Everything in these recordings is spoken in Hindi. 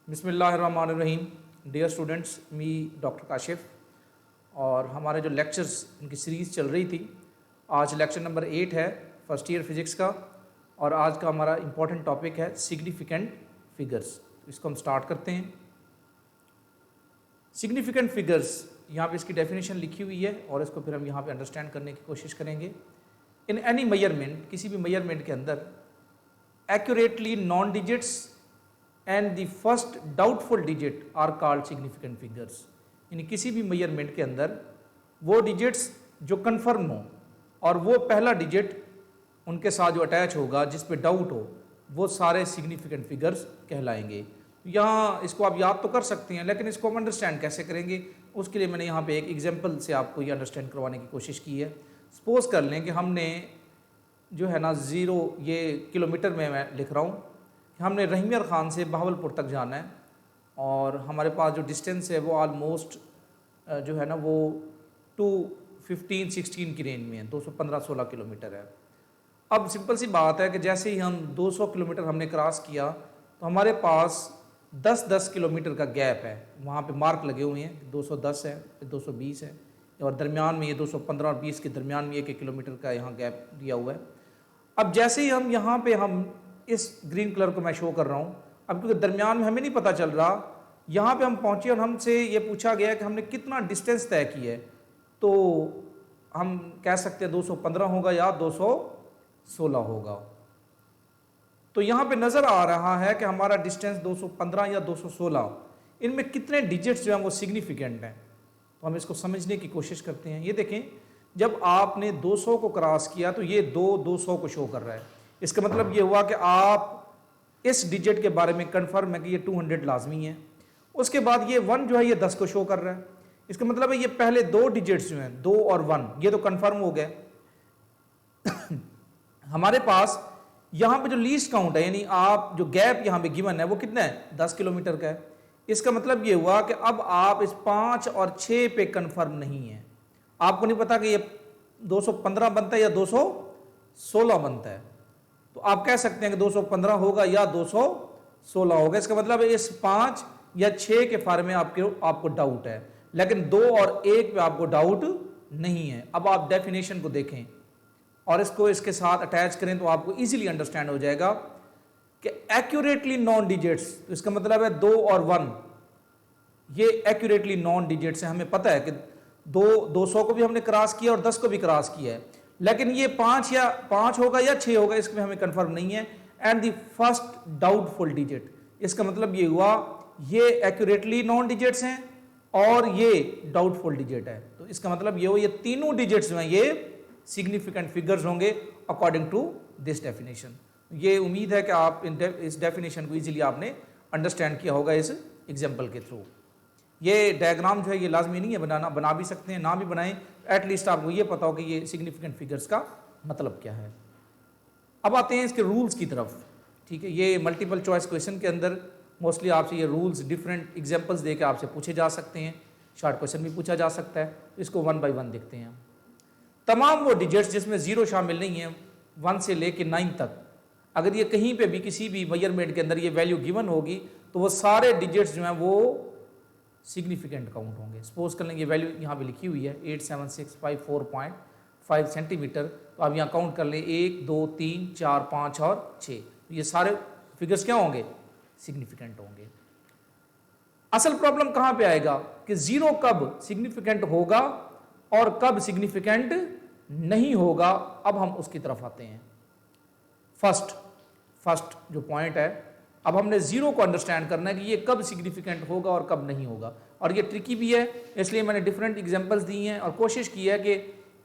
बिस्मिल्लाहिर्रहमानिर्रहीम। डियर स्टूडेंट्स, मी डॉक्टर काशिफ और हमारे जो लेक्चर्स इनकी सीरीज़ चल रही थी, आज लेक्चर नंबर 8 है फर्स्ट ईयर फिज़िक्स का और आज का हमारा इम्पॉर्टेंट टॉपिक है सिग्निफिकेंट फिगर्स। इसको हम स्टार्ट करते हैं। सिग्निफिकेंट फिगर्स, यहाँ पे इसकी डेफिनेशन लिखी हुई है और इसको फिर हम यहाँ पे अंडरस्टैंड करने की कोशिश करेंगे। इन एनी मेजरमेंट, किसी भी मेजरमेंट के अंदर accurately known digits and the first doubtful digit are called significant figures. यानी किसी भी मेजरमेंट के अंदर वो डिजिट्स जो कन्फर्म हो और वो पहला डिजिट उनके साथ जो अटैच होगा जिस पे डाउट हो, वो सारे सिग्निफिकेंट फिगर्स कहलाएंगे। यहाँ इसको आप याद तो कर सकते हैं, लेकिन इसको हम अंडरस्टैंड कैसे करेंगे, उसके लिए मैंने यहाँ पे एक एग्जांपल से आपको ये अंडरस्टैंड करवाने की कोशिश की है। सपोज कर लें कि हमने जो है ना 0, ये किलोमीटर में मैं लिख रहा हूँ कि हमने रहीमियर ख़ान से बहावलपुर तक जाना है और हमारे पास जो डिस्टेंस है वो ऑलमोस्ट जो है ना वो 215-16 की रेंज में है, 215-16 किलोमीटर है। अब सिंपल सी बात है कि जैसे ही हम 200 किलोमीटर हमने क्रॉस किया तो हमारे पास 10-10 किलोमीटर का गैप है। वहाँ पे मार्क लगे हुए हैं, 210 है, 220 है और दरमियान में ये 215 और 20 के दरमियान में 1 किलोमीटर का यहाँ गैप दिया हुआ है। अब जैसे ही हम यहाँ पे हम इस ग्रीन कलर को मैं शो कर रहा हूँ, अब क्योंकि दरमियान में हमें नहीं पता चल रहा, यहाँ पे हम पहुँचे और हमसे ये पूछा गया कि हमने कितना डिस्टेंस तय किया है, तो हम कह सकते हैं 215 होगा या 216 होगा। तो यहाँ पे नज़र आ रहा है कि हमारा डिस्टेंस 215 या 216, इनमें कितने डिजिट्स जो हैं वो सिग्निफिकेंट हैं। तो हम इसको समझने की कोशिश करते हैं। ये देखें, जब आपने 200 को क्रॉस किया तो ये 200 को शो कर रहा है। इसका मतलब ये हुआ कि आप इस डिजिट के बारे में कंफर्म है कि ये 200 लाजमी है। उसके बाद ये 1 जो है ये 10 को शो कर रहा है। इसका मतलब है ये पहले 2 डिजिट्स जो हैं 2 और 1 ये तो कंफर्म हो गए। हमारे पास यहाँ पे जो लीस्ट काउंट है, यानी आप जो गैप यहाँ पे गिवन है वो कितना है, 10 किलोमीटर का है। इसका मतलब ये हुआ कि अब आप इस 5 और 6 पे कंफर्म नहीं है। आपको नहीं पता कि ये 215 बनता है या 216 बनता है, तो आप कह सकते हैं कि 215 होगा या 216 होगा। इसका मतलब है इस 5 या 6 के बारे में आपको डाउट है, लेकिन 2 और 1 पे आपको डाउट नहीं है। अब आप डेफिनेशन को देखें और इसको इसके साथ अटैच करें तो आपको इजीली अंडरस्टैंड हो जाएगा कि एक्यूरेटली नॉन डिजिट्स, तो इसका मतलब है 2 और 1 ये एक्यूरेटली नॉन डिजिट्स है। हमें पता है कि 200 को भी हमने क्रॉस किया और 10 को भी क्रॉस किया है, लेकिन ये 5 होगा या 6 होगा इसमें हमें कंफर्म नहीं है। And the first doubtful digit, इसका मतलब ये हुआ ये एक्यूरेटली नॉन डिजिट्स हैं और ये डाउटफुल डिजिट है। तो इसका मतलब ये हो ये तीनों डिजिट्स जो हैं ये सिग्निफिकेंट फिगर्स होंगे अकॉर्डिंग टू दिस डेफिनेशन। ये उम्मीद है कि आप इस डेफिनेशन को इजीली आपने अंडरस्टैंड किया होगा इस एग्जाम्पल के थ्रू। ये डायग्राम जो है ये लाजमी नहीं है बनाना, बना भी सकते हैं, ना भी बनाएं, एटलीस्ट आपको ये पता हो कि ये सिग्निफिकेंट फिगर्स का मतलब क्या है। अब आते हैं इसके रूल्स की तरफ। ठीक है, ये मल्टीपल चॉइस क्वेश्चन के अंदर मोस्टली आपसे ये रूल्स डिफरेंट एग्जाम्पल्स दे के आपसे पूछे जा सकते हैं, शॉर्ट क्वेश्चन भी पूछा जा सकता है। इसको 1 बाय 1 देखते हैं। तमाम वो डिजिट्स जिसमें 0 शामिल नहीं है 1 से लेके 9 तक, अगर ये कहीं पे भी किसी भी मेजरमेंट के अंदर ये वैल्यू गिवन होगी तो वो सारे डिजिट्स जो हैं वो सिग्निफिकेंट काउंट होंगे। सपोज कर लेंगे ये वैल्यू यहाँ पे लिखी हुई है 87654.5 सेंटीमीटर, तो आप यहाँ काउंट कर लें 1 2 3 4 5 और 6, तो ये सारे फिगर्स क्या होंगे, सिग्निफिकेंट होंगे। असल प्रॉब्लम कहाँ पे आएगा कि 0 कब सिग्निफिकेंट होगा और कब सिग्निफिकेंट नहीं होगा। अब हम उसकी तरफ आते हैं। फर्स्ट जो पॉइंट है, अब हमने 0 को अंडरस्टैंड करना है कि ये कब सिग्निफिकेंट होगा और कब नहीं होगा, और ये ट्रिकी भी है, इसलिए मैंने डिफरेंट एग्जांपल्स दी हैं और कोशिश की है कि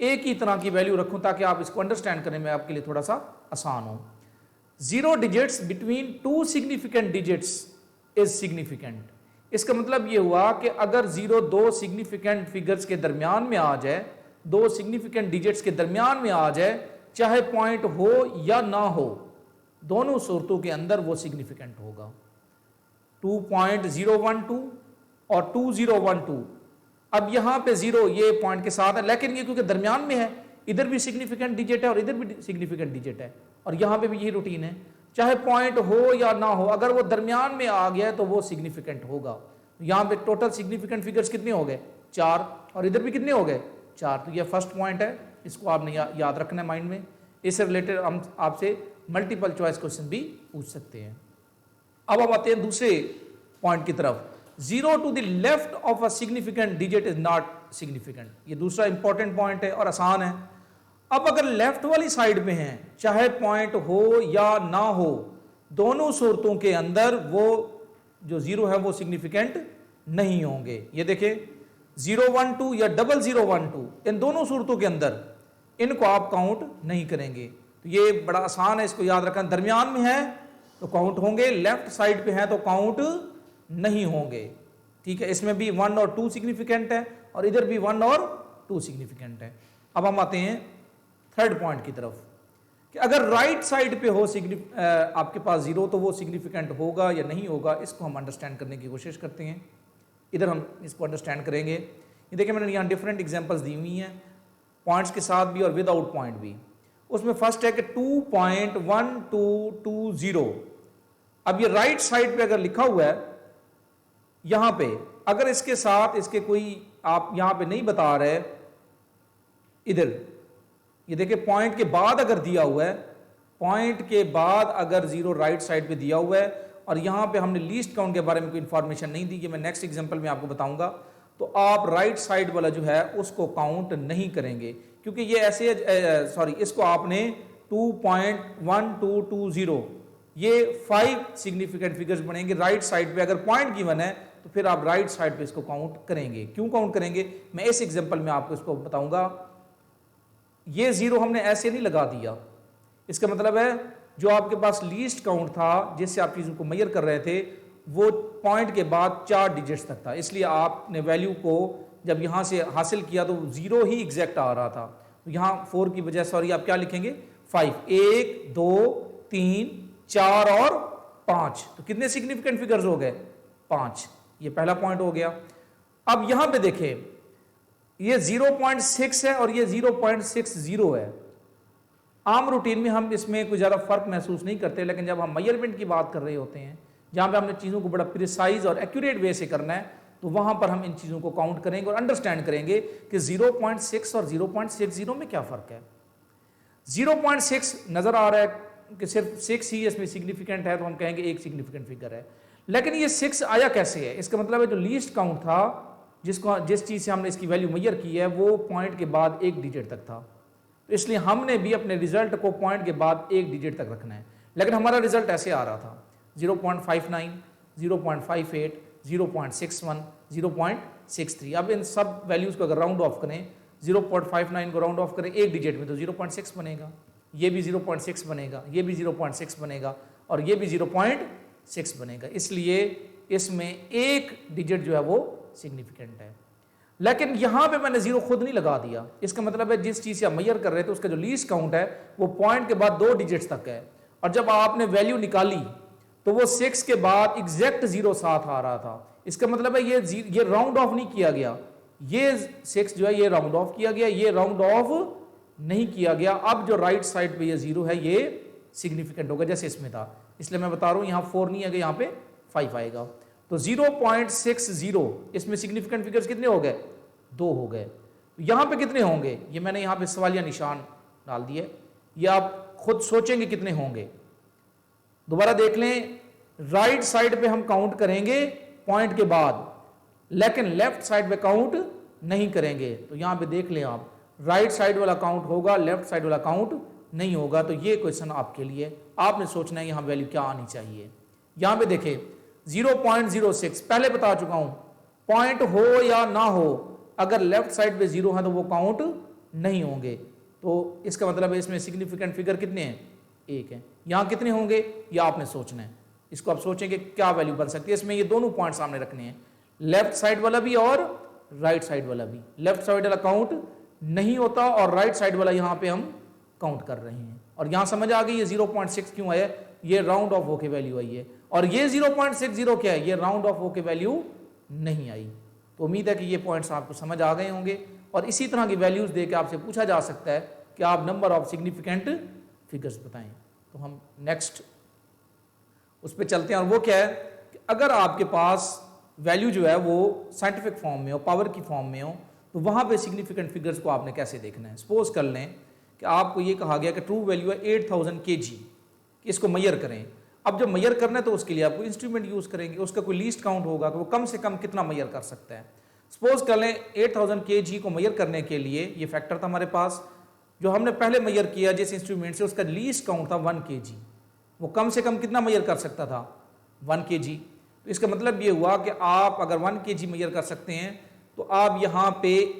एक ही तरह की वैल्यू रखूं ताकि आप इसको अंडरस्टैंड करने में आपके लिए थोड़ा सा आसान हो। 0 digits between 2 significant digits is significant. इसका मतलब ये हुआ कि अगर 0 2 सिग्निफिकेंट फिगर्स के दरमियान में आ जाए, 2 सिग्निफिकेंट डिजिट्स के दरमियान में आ जाए, चाहे पॉइंट हो या ना हो, दोनों सूरतों के अंदर वो सिग्निफिकेंट होगा। 2.012 और 2012, अब यहां पे 0 ये पॉइंट के साथ है, लेकिन ये क्योंकि दरमियान में है, इधर भी सिग्निफिकेंट डिजिट है और इधर भी सिग्निफिकेंट डिजिट है, और यहां पे भी यही रूटीन है। चाहे पॉइंट हो या ना हो, अगर वो दरमियान में आ गया तो वो सिग्निफिकेंट होगा। यहाँ पे टोटल सिग्निफिकेंट फिगर्स कितने हो गए? 4, और इधर भी कितने हो गए? 4। तो ये फर्स्ट पॉइंट है, इसको आपने याद रखना है माइंड में। इससे रिलेटेड हम आपसे मल्टीपल चॉइस क्वेश्चन भी पूछ सकते हैं। अब हम आते हैं दूसरे पॉइंट की तरफ। 0 to the left of a significant digit is not significant. ये दूसरा इंपॉर्टेंट पॉइंट है और आसान है। अब अगर लेफ्ट वाली साइड में है, चाहे पॉइंट हो या ना हो, दोनों सूरतों के अंदर वो जो 0 है वो सिग्निफिकेंट नहीं होंगे। ये देखें 012 या 0012, इन दोनों सूरतों के अंदर इनको आप काउंट नहीं करेंगे। तो ये बड़ा आसान है, इसको याद रखना। दरमियान में है तो काउंट होंगे, लेफ्ट साइड पे है तो काउंट नहीं होंगे। ठीक है, इसमें भी 1 और 2 सिग्निफिकेंट है और इधर भी 1 और 2 सिग्निफिकेंट है। अब हम आते हैं थर्ड पॉइंट की तरफ कि अगर राइट साइड पे हो आपके पास 0 तो वो सिग्निफिकेंट होगा या नहीं होगा। इसको हम अंडरस्टैंड करने की कोशिश करते हैं। इधर हम इसको अंडरस्टैंड करेंगे। ये देखिए मैंने यहाँ डिफरेंट एग्जांपल्स दी हुई हैं, पॉइंट्स के साथ भी और विदाउट पॉइंट भी। उसमें फर्स्ट है कि 2.1220। अब ये राइट साइड पे अगर लिखा हुआ है यहां पे, अगर इसके साथ इसके कोई आप यहां पे नहीं बता रहे, इधर ये देखिए पॉइंट के बाद अगर दिया हुआ है, पॉइंट के बाद अगर 0 राइट साइड पे दिया हुआ है और यहां पे हमने लीस्ट काउंट के बारे में कोई इंफॉर्मेशन नहीं दी, कि मैं नेक्स्ट एग्जांपल में आपको बताऊंगा, तो आप राइट साइड वाला जो है उसको काउंट नहीं करेंगे, क्योंकि ये ऐसे इसको आपने 2.1220 ये 5 सिग्निफिकेंट फिगर्स बनेंगे राइट साइड पे। अगर पॉइंट गिवन है तो फिर आप राइट साइड पे इसको काउंट करेंगे। क्यों काउंट करेंगे, मैं इस एग्जांपल में आपको इसको बताऊंगा। ये 0 हमने ऐसे नहीं लगा दिया, इसका मतलब है जो आपके पास लीस्ट काउंट था जिससे आप चीजों को मेजर कर रहे थे वो पॉइंट के बाद 4 डिजिट्स तक था, इसलिए आपने वैल्यू को जब यहां से हासिल किया तो 0 ही एग्जैक्ट आ रहा था। तो यहां 4 की बजाय आप क्या लिखेंगे 5, 1 2 3 4 और 5। तो कितने सिग्निफिकेंट फिगर्स हो गए 5। ये पहला पॉइंट हो गया। अब यहां पे देखें ये 0.6 है और ये 0.60 है। आम रूटीन में हम इसमें कोई ज़्यादा फर्क महसूस नहीं करते, लेकिन जब हम मेजरमेंट की बात कर रहे होते हैं जहां पे हमने चीज़ों को बड़ा प्रिसाइज और एक्यूरेट वे से करना है, तो वहां पर हम इन चीज़ों को काउंट करेंगे और अंडरस्टैंड करेंगे कि 0.6 और 0.60 में क्या फ़र्क है। 0.6 नज़र आ रहा है कि सिर्फ 6 ही इसमें सिग्निफिकेंट है, तो हम कहेंगे एक सिग्निफिकेंट फिगर है। लेकिन ये 6 आया कैसे है, इसका मतलब है जो लीस्ट काउंट था जिस चीज़ से हमने इसकी वैल्यू मेजर की है वो पॉइंट के बाद 1 डिजिट तक था। तो इसलिए हमने भी अपने रिजल्ट को पॉइंट के बाद 1 डिजिट तक रखना है। लेकिन हमारा रिजल्ट ऐसे आ रहा था 0.59, 0.58, 0.61, 0.63। अब इन सब वैल्यूज़ को अगर राउंड ऑफ करें, 0.59 को राउंड ऑफ करें 1 डिजिट में तो 0.6 बनेगा, ये भी 0.6 बनेगा, ये भी 0.6 बनेगा और ये भी 0.6 बनेगा। इसलिए इसमें 1 डिजिट जो है वो सिग्निफिकेंट है। लेकिन यहां पे मैंने 0 खुद नहीं लगा दिया, इसका मतलब है जिस चीज से आप मेजर कर रहे थे उसका जो लीस्ट काउंट है वो पॉइंट के बाद 2 डिजिट्स तक है, और जब आपने वैल्यू निकाली तो वो 6 के बाद एग्जैक्ट 0 साथ आ रहा था। इसका मतलब है ये राउंड ऑफ नहीं किया गया, ये 6 जो है ये राउंड ऑफ किया गया, ये राउंड ऑफ नहीं किया गया। अब जो राइट साइड पे ये 0 है ये सिग्निफिकेंट होगा जैसे इसमें था, इसलिए मैं बता रहा हूं यहां 4 नहीं आएगा, यहां पे 5 आएगा। तो 0.60 इसमें सिग्निफिकेंट फिगर्स कितने हो गए 2 हो गए। यहां पे कितने होंगे, ये मैंने यहां पे सवालिया निशान डाल दिए, ये आप खुद सोचेंगे कितने होंगे। दोबारा देख लें, राइट साइड पे हम काउंट करेंगे पॉइंट के बाद, लेकिन लेफ्ट साइड पे काउंट नहीं करेंगे। तो यहां पे देख लें आप, राइट साइड वाला काउंट होगा, लेफ्ट साइड वाला काउंट नहीं होगा। तो ये क्वेश्चन आपके लिए, आपने सोचना है यहां वैल्यू क्या आनी चाहिए। यहां पे देखें 0.06 पहले बता चुका हूं, पॉइंट हो या ना हो, अगर लेफ्ट साइड पे 0 है तो वो काउंट नहीं होंगे। तो इसका मतलब है इसमें सिग्निफिकेंट फिगर कितने हैं 1 है। यहां कितने होंगे ये आपने सोचना है, इसको आप सोचेंगे क्या वैल्यू बन सकती है। इसमें ये दोनों पॉइंट सामने रखने हैं, लेफ्ट साइड वाला भी और राइट साइड वाला भी। लेफ्ट साइड वाला काउंट नहीं होता और राइट साइड वाला यहां पे हम काउंट कर रहे हैं। और यहां समझ आ गई ये 0.6 क्यों आया, ये राउंड ऑफ होके वैल्यू आई है, और ये 0.60 क्या है, ये राउंड ऑफ होके वैल्यू नहीं आई। तो उम्मीद है कि ये पॉइंट्स आपको समझ आ गए होंगे, और इसी तरह की वैल्यूज देके आपसे पूछा जा सकता है कि आप नंबर ऑफ सिग्निफिकेंट फिगर्स बताएं। तो हम नेक्स्ट उस पर चलते हैं। और वो क्या है कि अगर आपके पास वैल्यू जो है वो साइंटिफिक फॉर्म में हो, पावर की फॉर्म में हो, तो वहाँ पे सिग्निफिकेंट फिगर्स को आपने कैसे देखना है। सपोज कर लें कि आपको ये कहा गया कि ट्रू वैल्यू है 8000 kg, इसको मैयर करें। अब जब मैयर करना है तो उसके लिए आपको इंस्ट्रूमेंट यूज करेंगे, उसका कोई लीस्ट काउंट होगा कि वो कम से कम कितना मैयर कर सकता है। सपोज कर लें 8000 kg को मैयर करने के लिए ये फैक्टर था हमारे पास, जो हमने पहले मैयर किया जिस इंस्ट्रूमेंट से, उसका लीस्ट काउंट था 1 kg। वो कम से कम कितना मैयर कर सकता था, 1 kg। तो इसका मतलब ये हुआ कि आप अगर 1 kg मैयर कर सकते हैं तो आप यहाँ पे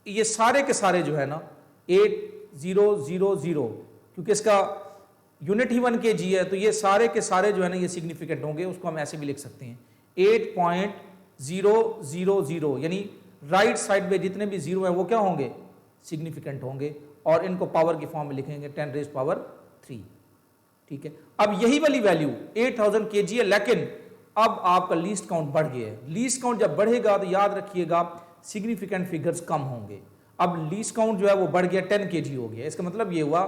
ये सारे के सारे जो है ना 8000, क्योंकि इसका यूनिट ही 1 kg है, तो ये सारे के सारे जो है ना ये सिग्निफिकेंट होंगे। उसको हम ऐसे भी लिख सकते हैं 8.000, यानी राइट साइड पे जितने भी जीरो है वो क्या होंगे, सिग्निफिकेंट होंगे। और इनको पावर की फॉर्म में लिखेंगे 10⁻3। ठीक है, अब यही वाली वैल्यू 8000 kg है, लेकिन अब आपका लीस्ट काउंट बढ़ गया है। लीस्ट काउंट जब बढ़ेगा तो याद रखिएगा सिग्निफिकेंट फिगर्स कम होंगे। अब लीस्ट काउंट जो है वो बढ़ गया, 10 kg हो गया। इसका मतलब ये हुआ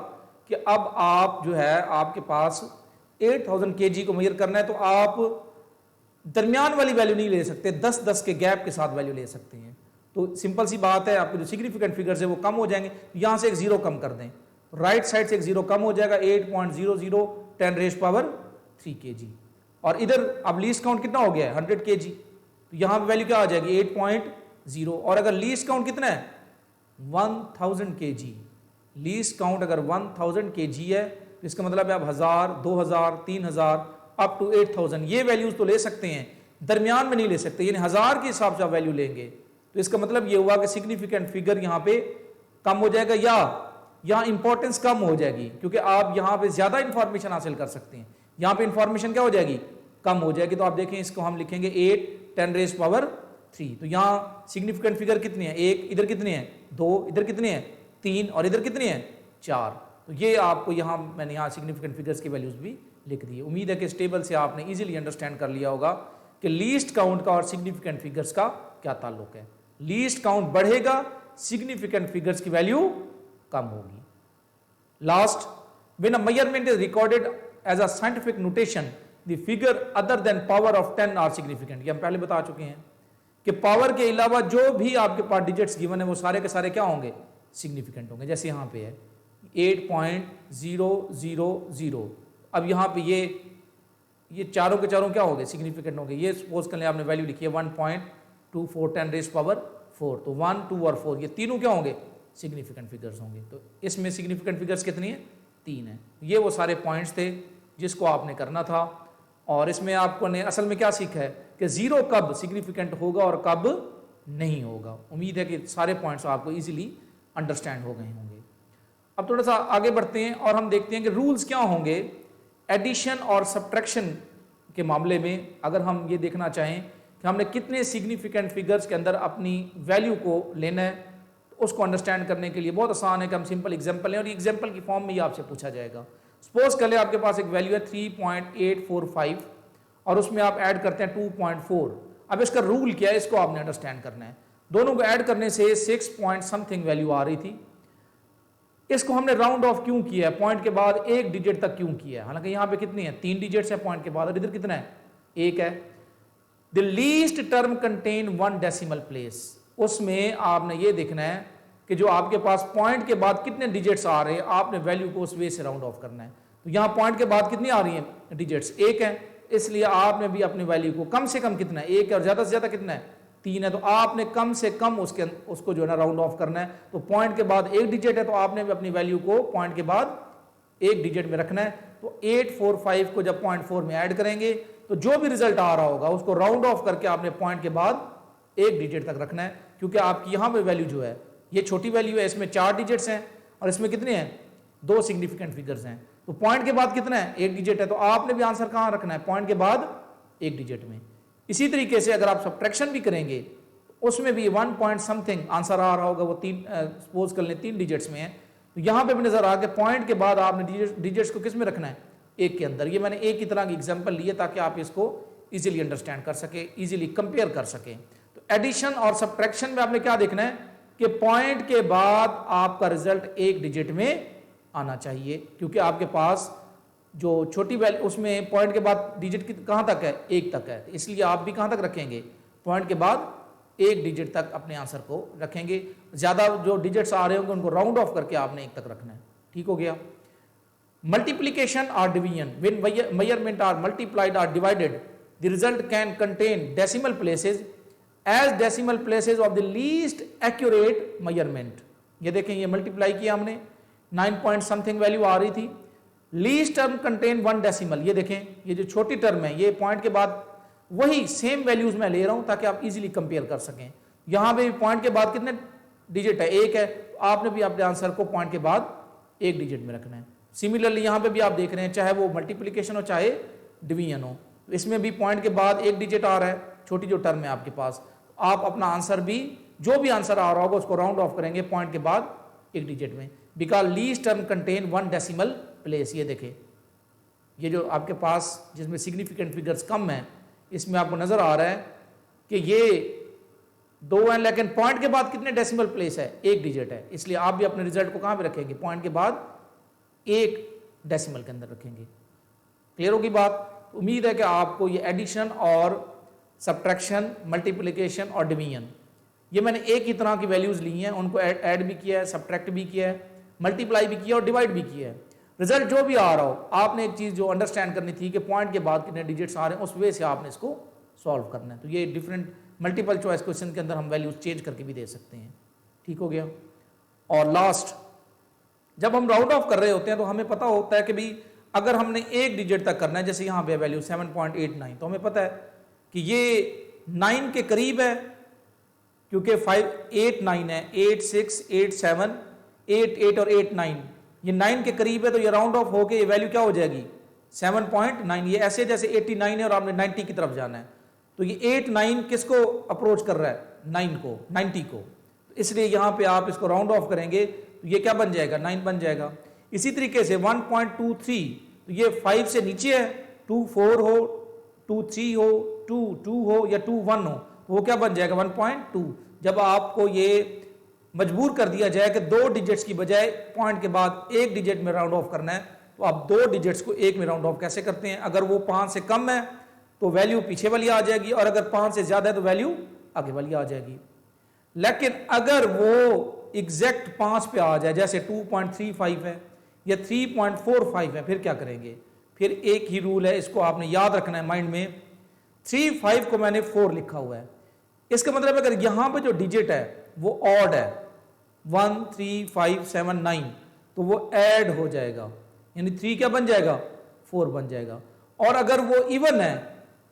कि अब आप जो है आपके पास 8000 kg को मेजर करना है तो आप दरमियान वाली वैल्यू नहीं ले सकते, 10-10 के गैप के साथ वैल्यू ले सकते हैं। तो सिंपल सी बात है, आपके जो सिग्निफिकेंट फिगर्स है वो कम हो जाएंगे। यहां से एक जीरो कम कर दें, राइट साइड से एक जीरो कम हो जाएगा, 8.00 10⁻3 kg। और इधर अब लीस्ट काउंट कितना हो गया है, 100 kg, तो यहां पर वैल्यू क्या आ जाएगी 8.0। और अगर लीस्ट काउंट कितना है 1000 kg, लीस्ट काउंट अगर 1000 kg है तो इसका मतलब है आप 1000, 2000, 3000 अप टू 8000 ये वैल्यूज तो ले सकते हैं, दरमियान में नहीं ले सकते, यानी 1000 के हिसाब से आप वैल्यू लेंगे। तो इसका मतलब ये हुआ कि सिग्निफिकेंट फिगर यहां पे कम हो जाएगा या यहां इंपॉर्टेंस कम हो जाएगी, क्योंकि आप यहां पे ज्यादा इंफॉर्मेशन हासिल कर सकते हैं। यहां पे इंफॉर्मेशन क्या हो जाएगी, कम हो जाएगी। तो आप देखें इसको हम लिखेंगे 8 10⁻3। तो यहां सिग्निफिकेंट फिगर कितनी है, 1, इधर कितनी है 2, इधर कितनी है 3 और इधर कितनी है 4। तो ये आपको यहां मैंने यहां सिग्निफिकेंट फिगर्स की वैल्यूज भी लिख दी है। उम्मीद है कि इस टेबल से आपने इजीली अंडरस्टैंड कर लिया होगा कि लीस्ट काउंट का और सिग्निफिकेंट फिगर्स का क्या ताल्लुक है। लीस्ट काउंट बढ़ेगा, सिग्निफिकेंट फिगर्स की वैल्यू कम होगी। Last, when a measurement is recorded as a scientific notation the figure other than power of 10 are significant. ये हम पहले बता चुके हैं कि पावर के अलावा जो भी आपके पास डिजिट्स गिवन है वो सारे के सारे क्या होंगे, सिग्निफिकेंट होंगे। जैसे यहां पे है 8.000। अब यहां पे ये चारों के चारों क्या हो गए, सिग्निफिकेंट हो गए। ये सपोज कर लें आपने वैल्यू लिखी है 1.24 10⁻4, तो 1, 2 और 4 ये तीनों क्या होंगे, सिग्निफिकेंट फिगर्स होंगे। तो इसमें सिग्निफिकेंट फिगर्स कितनी है, 3 है। ये वो सारे पॉइंट्स थे जिसको आपने करना था। और इसमें आपको ने असल में क्या सीखा है कि जीरो कब सिग्निफिकेंट होगा और कब नहीं होगा। उम्मीद है कि सारे पॉइंट्स आपको इजीली अंडरस्टैंड हो गए होंगे। अब थोड़ा सा आगे बढ़ते हैं और हम देखते हैं कि रूल्स क्या होंगे एडिशन और सब्ट्रैक्शन के मामले में। अगर हम ये देखना चाहें कि हमने कितने सिग्निफिकेंट फिगर्स के अंदर अपनी वैल्यू को लेना है, तो उसको अंडरस्टैंड करने के लिए बहुत आसान है कि हम सिंपल एग्जांपल लें और एग्जांपल की फॉर्म में ही आपसे पूछा जाएगा। सपोज कर ले आपके पास एक वैल्यू है 3.845 और उसमें आप ऐड करते हैं 2.4। अब इसका रूल क्या है, इसको आपने अंडरस्टैंड करना है। दोनों को ऐड करने से 6 पॉइंट समथिंग वैल्यू आ रही थी। इसको हमने राउंड ऑफ क्यों किया है, पॉइंट के बाद एक डिजिट तक क्यों किया है, हालांकि यहां पे कितनी है 3 डिजिट्स है पॉइंट के बाद, और इधर कितना है 1 है। The least term contain 1 decimal place, उसमें आपने ये देखना है कि जो आपके पास पॉइंट के बाद कितने डिजिट्स आ रहे हैं, आपने वैल्यू को उस वे से राउंड ऑफ करना है। तो यहां पॉइंट के बाद कितनी आ रही है डिजिट्स, 1 है, इसलिए आपने भी अपनी वैल्यू को कम से कम कितना है 1 है और ज्यादा से ज्यादा कितना है 3 है, तो आपने कम से कम उसको जो है ना राउंड ऑफ करना है। तो पॉइंट के बाद 1 डिजिट है तो आपने भी अपनी वैल्यू को पॉइंट के बाद 1 डिजिट में रखना है। तो 845 को जब 0.4 में ऐड करेंगे तो जो भी रिजल्ट आ रहा होगा उसको राउंड ऑफ करके आपने पॉइंट के बाद 1 डिजिट तक रखना है, क्योंकि आपकी यहां पे वैल्यू जो है ये छोटी वैल्यू है, इसमें 4 डिजिट्स हैं और इसमें कितने हैं 2 सिग्निफिकेंट फिगर्स हैं। तो पॉइंट के बाद कितना है 1 डिजिट है, तो आपने भी आंसर कहां रखना है पॉइंट के बाद 1 डिजिट में। इसी तरीके से अगर आप सब्ट्रैक्शन भी करेंगे उसमें भी 1 पॉइंट समथिंग आंसर आ रहा होगा, वो 3 सपोज कर लें 3 डिजिट्स में है, तो यहां पे भी नजर आ गया पॉइंट के बाद आपने डिजिट्स को किस में रखना है 1 के अंदर। ये मैंने एक ही तरह की एग्जांपल ली है ताकि आप इसको इजीली अंडरस्टैंड कर सके, इजीली कंपेयर कर सके। तो एडिशन और सब्ट्रैक्शन में आपने क्या देखना है कि पॉइंट के बाद आपका रिजल्ट 1 डिजिट में आना चाहिए, क्योंकि आपके पास जो छोटी वैल्यू उसमें पॉइंट के बाद डिजिट कहाँ तक है, 1 तक है, इसलिए आप भी कहाँ तक रखेंगे, पॉइंट के बाद 1 डिजिट तक अपने आंसर को रखेंगे। ज़्यादा जो डिजिट्स आ रहे होंगे उनको राउंड ऑफ करके आपने 1 तक रखना है। ठीक हो गया। मल्टीप्लीकेशन और division, when measurements are multiplied और divided the result can contain decimal places as decimal places of the least accurate measurement. ये देखें, ये मल्टीप्लाई किया हमने, 9 पॉइंट समथिंग वैल्यू आ रही थी, लीस्ट टर्म कंटेन 1 डेसिमल। ये देखें, ये जो छोटी टर्म है ये पॉइंट के बाद वही सेम वैल्यूज मैं ले रहा हूं ताकि आप इजीली कंपेयर कर सकें। यहां पे पॉइंट के बाद कितने डिजिट है, 1 है, तो आपने भी अपने आंसर को पॉइंट के बाद 1 डिजिट में रखना है। सिमिलरली यहां पे भी आप देख रहे हैं, चाहे वो मल्टीप्लीकेशन हो चाहे डिवीजन हो, इसमें भी पॉइंट के बाद 1 डिजिट आ रहा है, छोटी जो टर्म है आपके पास, आप अपना आंसर भी जो भी आंसर आ रहा होगा उसको राउंड ऑफ करेंगे पॉइंट के बाद 1 डिजिट में, because least term contain 1 decimal place. ये देखें, ये जो आपके पास जिसमें सिग्निफिकेंट फिगर्स कम है, इसमें आपको नजर आ रहा है कि ये 2 है, लेकिन पॉइंट के बाद कितने डेसिमल प्लेस है, 1 डिजिट है, इसलिए आप भी अपने रिजल्ट को कहां पे रखेंगे, पॉइंट के बाद 1 डेसिमल के अंदर रखेंगे। क्लियर होगी बात। उम्मीद है कि आपको ये एडिशन और सब्ट्रैक्शन, मल्टीप्लिकेशन और डिवीजन, ये मैंने एक ही तरह की वैल्यूज ली हैं, उनको ऐड भी किया है, सब्ट्रैक्ट भी किया है, मल्टीप्लाई भी किया और डिवाइड भी किया है। रिजल्ट जो भी आ रहा हो, आपने एक चीज जो अंडरस्टैंड करनी थी कि पॉइंट के बाद कितने डिजिट्स आ रहे हैं, उस वे से आपने इसको सॉल्व करना है। तो ये डिफरेंट मल्टीपल चॉइस क्वेश्चन के अंदर हम वैल्यूज चेंज करके भी दे सकते हैं। ठीक हो गया। और लास्ट, जब हम राउंड ऑफ कर रहे होते हैं तो हमें पता होता है कि भाई अगर हमने 1 डिजिट तक करना है, जैसे यहाँ पे वैल्यू 7.89, तो हमें पता है कि ये 9 के करीब है, क्योंकि 5 8 9 है, 8 6 8 7 8 8 और 8 9, ये 9 के करीब है, तो ये राउंड ऑफ होके ये वैल्यू क्या हो जाएगी, 7.9। ये ऐसे जैसे 89 है और आपने 90 की तरफ जाना है, तो ये 8 9 किसको अप्रोच कर रहा है, 9 को, 90 को, इसलिए यहां पे आप इसको राउंड ऑफ करेंगे तो ये क्या बन जाएगा, 9 बन जाएगा। इसी तरीके से 1.23, तो ये 5 से नीचे है, 2 4 हो, 2 3 हो, 2 2 हो या 2 1 हो, तो वो क्या बन जाएगा, 1.2। जब आपको ये मजबूर कर दिया जाए कि 2 डिजिट्स की बजाय पॉइंट के बाद 1 डिजिट में राउंड ऑफ करना है, तो आप 2 डिजिट्स को 1 में राउंड ऑफ कैसे करते हैं, अगर वो 5 से कम है तो वैल्यू पीछे वाली आ जाएगी, और अगर 5 से ज्यादा है तो वैल्यू आगे वाली आ जाएगी। लेकिन अगर वो एग्जैक्ट 5 पे आ जाए, जैसे 2.35 है या 3.45 है, फिर क्या करेंगे, फिर एक ही रूल है, इसको आपने याद रखना है माइंड में। 3 5 को मैंने 4 लिखा हुआ है, इसका मतलब अगर यहां पे जो डिजिट है वो ऑड है, 1 3 5 7 9, तो वो ऐड हो जाएगा, यानी 3 क्या बन जाएगा, 4 बन जाएगा। और अगर वो इवन है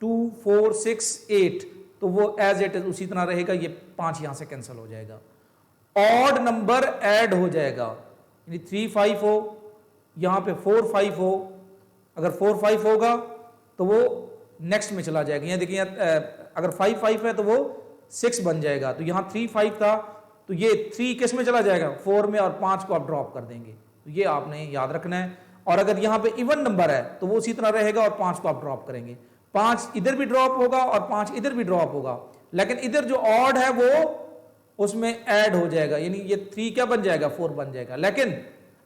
2 4 6 8, तो वो एज इट इज उसी तरह रहेगा, ये 5 यहां से कैंसिल हो जाएगा, ऑड नंबर ऐड हो जाएगा, यानी 3 5 हो, यहां पे 4 5 हो, अगर 4 5 होगा तो वो नेक्स्ट में चला जाएगा। यहां देखिए, अगर 5 5 है तो वो 6 बन जाएगा, तो यहां 3 5 था, तो ये 3 किस में चला जाएगा, 4 में, और 5 को आप ड्रॉप कर देंगे, तो ये आपने याद रखना है। और अगर यहां पे इवन नंबर है तो वो उसी तरह रहेगा, और 5 को आप ड्रॉप करेंगे, 5 इधर भी ड्रॉप होगा और 5 इधर भी ड्रॉप होगा, लेकिन इधर जो ऑड है वो उसमें ऐड हो जाएगा, यानी ये 3 क्या बन जाएगा, 4 बन जाएगा। लेकिन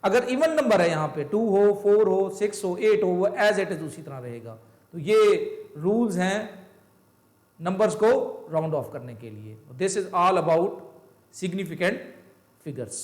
अगर इवन नंबर है, यहां पे 2 हो, 4 हो, 6 हो, 8 हो, वो एज इट इज उसी तरह रहेगा। तो ये रूल्स हैं नंबर्स को राउंड ऑफ करने के लिए। This is all about significant figures.